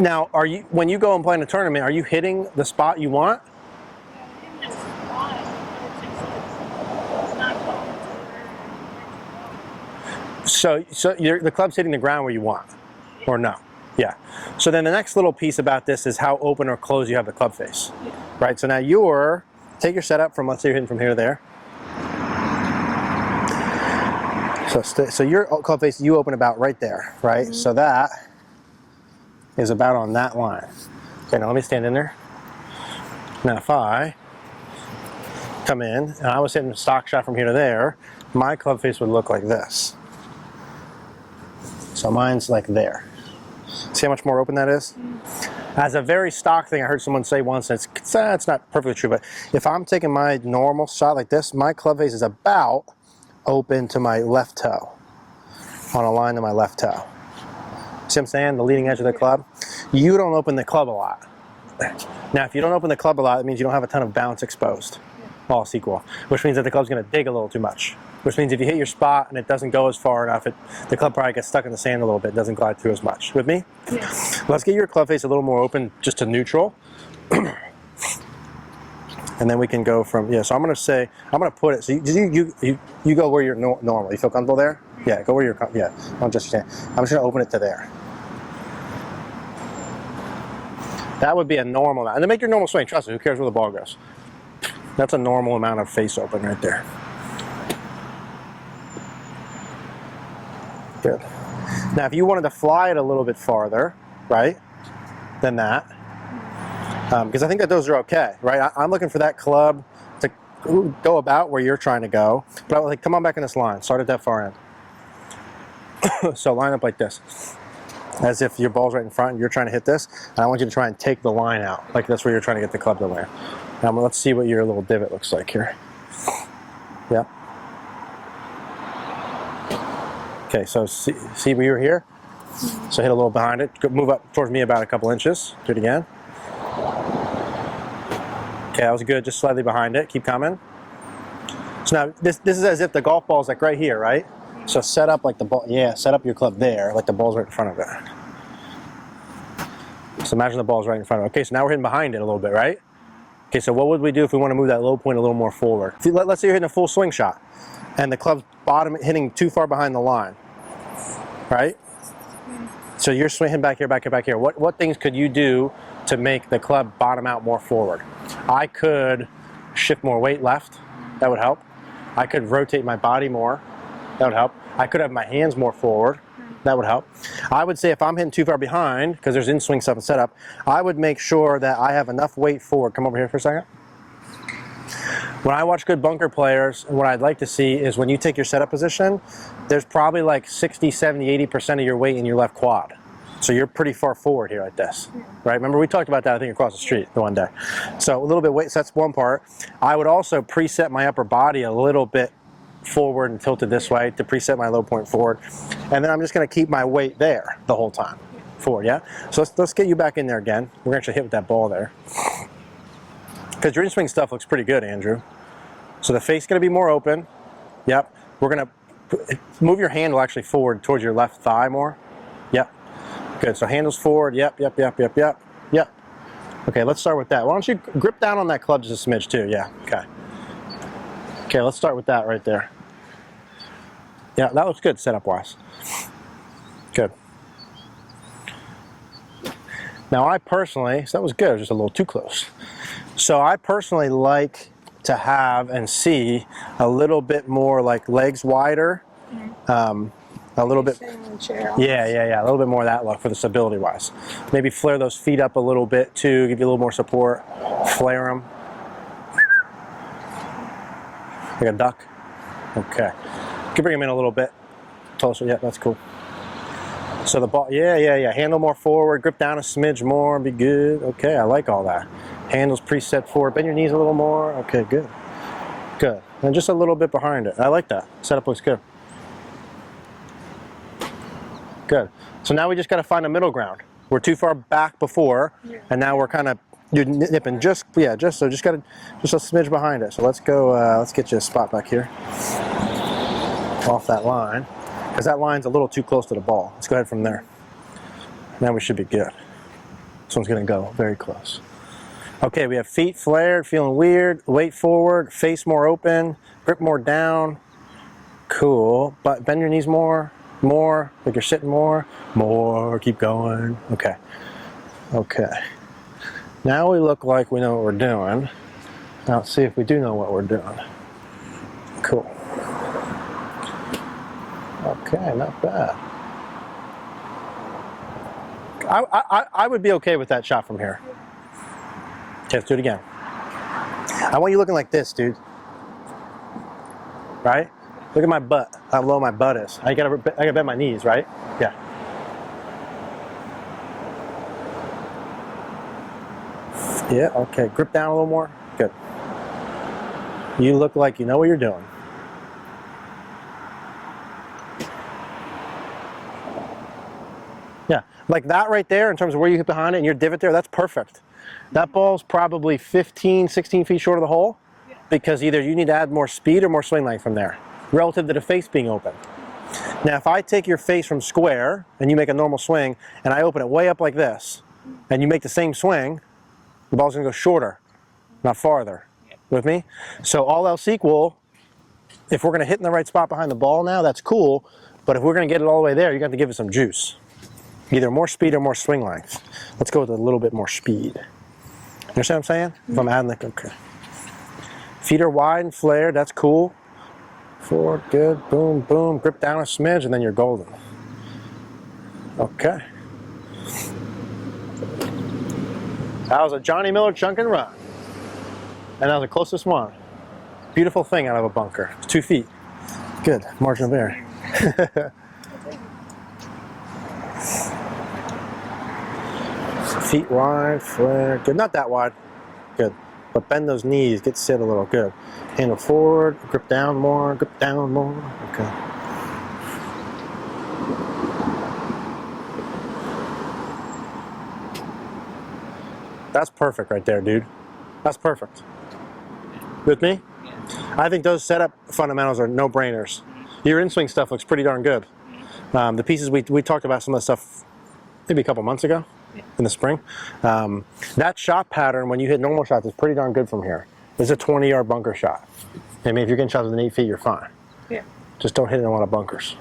Now, when you go and play in a tournament, are you hitting the spot you want? So the club's hitting the ground where you want, or no? Yeah. So then the next little piece about this is how open or closed you have the club face, right? So now take your setup from, let's say you're hitting from here to there. So your club face, you open about right there, right? Mm-hmm. So that is about on that line. Okay, now let me stand in there. Now if I come in and I was hitting a stock shot from here to there, my club face would look like this. So mine's like there. See how much more open that is? As a very stock thing, I heard someone say once, and it's not perfectly true, but if I'm taking my normal shot like this, my club face is about open to my left toe, on a line to my left toe. See what I'm saying? The leading edge of the club. You don't open the club a lot. Now, if you don't open the club a lot, it means you don't have a ton of bounce exposed, all else equal, which means that the club's going to dig a little too much. Which means if you hit your spot and it doesn't go as far enough, the club probably gets stuck in the sand a little bit, doesn't glide through as much. With me? Yeah. Let's get your club face a little more open, just to neutral. And then we can go from, so I'm going to put it, so you go where you're normal. You feel comfortable there? Yeah, go where you're comfortable. Yeah, I'm just going to open it to there. That would be a normal amount. And to make your normal swing, trust me, who cares where the ball goes? That's a normal amount of face open right there. Good. Now, if you wanted to fly it a little bit farther, right, than that, because I think that those are okay, right? I'm looking for that club to go about where you're trying to go, but I would like, come on back in this line. Start at that far end. So line up like this, as if your ball's right in front and you're trying to hit this, and I want you to try and take the line out, like that's where you're trying to get the club to land. Now, let's see what your little divot looks like here. Yep. Okay, so see where you're here? So hit a little behind it. Move up towards me about a couple inches. Do it again. Okay, that was good. Just slightly behind it. Keep coming. So now this is as if the golf ball's like right here, right? So set up like the ball. Yeah, set up your club there, like the ball's right in front of it. So imagine the ball's right in front of it. Okay, so now we're hitting behind it a little bit, right? Okay, so what would we do if we want to move that low point a little more forward? Let's say you're hitting a full swing shot, and the club's bottom hitting too far behind the line, right? So you're swinging back here, back here, back here. What things could you do to make the club bottom out more forward? I could shift more weight left. That would help. I could rotate my body more. That would help. I could have my hands more forward. That would help. I would say if I'm hitting too far behind, because there's in-swing stuff and setup, I would make sure that I have enough weight forward. Come over here for a second. When I watch good bunker players, what I'd like to see is when you take your setup position, there's probably like 60, 70, 80% of your weight in your left quad. So you're pretty far forward here like this, right? Remember we talked about that, I think, across the street the one day. So a little bit weight, so that's one part. I would also preset my upper body a little bit forward and tilted this way to preset my low point forward. And then I'm just going to keep my weight there the whole time, forward, yeah? So let's get you back in there again. We're going to actually hit with that ball there. Because your in-swing stuff looks pretty good, Andrew. So the face is going to be more open. Yep. We're going to move your handle actually forward towards your left thigh more. Yep. Good. So handles forward. Yep, yep, yep, yep, yep, yep. Okay, let's start with that. Why don't you grip down on that club just a smidge too? Yeah, okay. Okay, let's start with that right there. Yeah, that looks good setup-wise. Good. Now I personally, so that was good, it was just a little too close. So I personally like to have and see a little bit more like legs wider, a little bit, yeah, a little bit more of that look for the stability-wise. Maybe flare those feet up a little bit too, give you a little more support, flare them. Like a duck. Okay. You can bring them in a little bit closer. Yeah, that's cool. So the ball, yeah. Handle more forward, grip down a smidge more, be good. Okay, I like all that. Handles preset forward, bend your knees a little more. Okay, good. Good. And just a little bit behind it. I like that. Setup looks good. Good. So now we just got to find a middle ground. We're too far back before, and now we're kind of, you're nipping just got to, just a smidge behind it. So let's go, let's get you a spot back here. Off that line, because that line's a little too close to the ball. Let's go ahead from there. Now we should be good. This one's gonna go very close. Okay, we have feet flared, feeling weird, weight forward, face more open, grip more down. Cool, but bend your knees more, like you're sitting more, keep going. Okay, okay. Now we look like we know what we're doing. Now let's see if we do know what we're doing. Cool. Okay, not bad. I would be okay with that shot from here. Okay, let's do it again. I want you looking like this, dude. Right? Look at my butt, how low my butt is. I gotta bend my knees, right? Yeah. Yeah, okay, grip down a little more. Good. You look like you know what you're doing. Yeah, like that right there in terms of where you hit behind it and your divot there, that's perfect. That ball's probably 15, 16 feet short of the hole because either you need to add more speed or more swing length from there relative to the face being open. Now, if I take your face from square and you make a normal swing and I open it way up like this and you make the same swing, the ball's gonna go shorter, not farther. With me? So all else equal, if we're gonna hit in the right spot behind the ball now, that's cool, but if we're gonna get it all the way there, you're gonna have to give it some juice. Either more speed or more swing length. Let's go with a little bit more speed. You understand what I'm saying? If I'm adding like, okay. Feet are wide and flared, that's cool. Forward, good, boom, boom, grip down a smidge, and then you're golden. Okay. That was a Johnny Miller chunk and run. And that was the closest one. Beautiful thing out of a bunker. It's 2 feet. Good, margin of error. Feet wide, flare, good. Not that wide. Good. But bend those knees, get sit a little. Good. Handle forward, grip down more, grip down more. Okay. That's perfect right there, dude. That's perfect. With me? I think those setup fundamentals are no-brainers. Your in-swing stuff looks pretty darn good. The pieces we talked about some of the stuff maybe a couple months ago in the spring. That shot pattern when you hit normal shots is pretty darn good from here. It's a 20-yard bunker shot. I mean, if you're getting shots within 8 feet, you're fine. Yeah. Just don't hit in a lot of bunkers.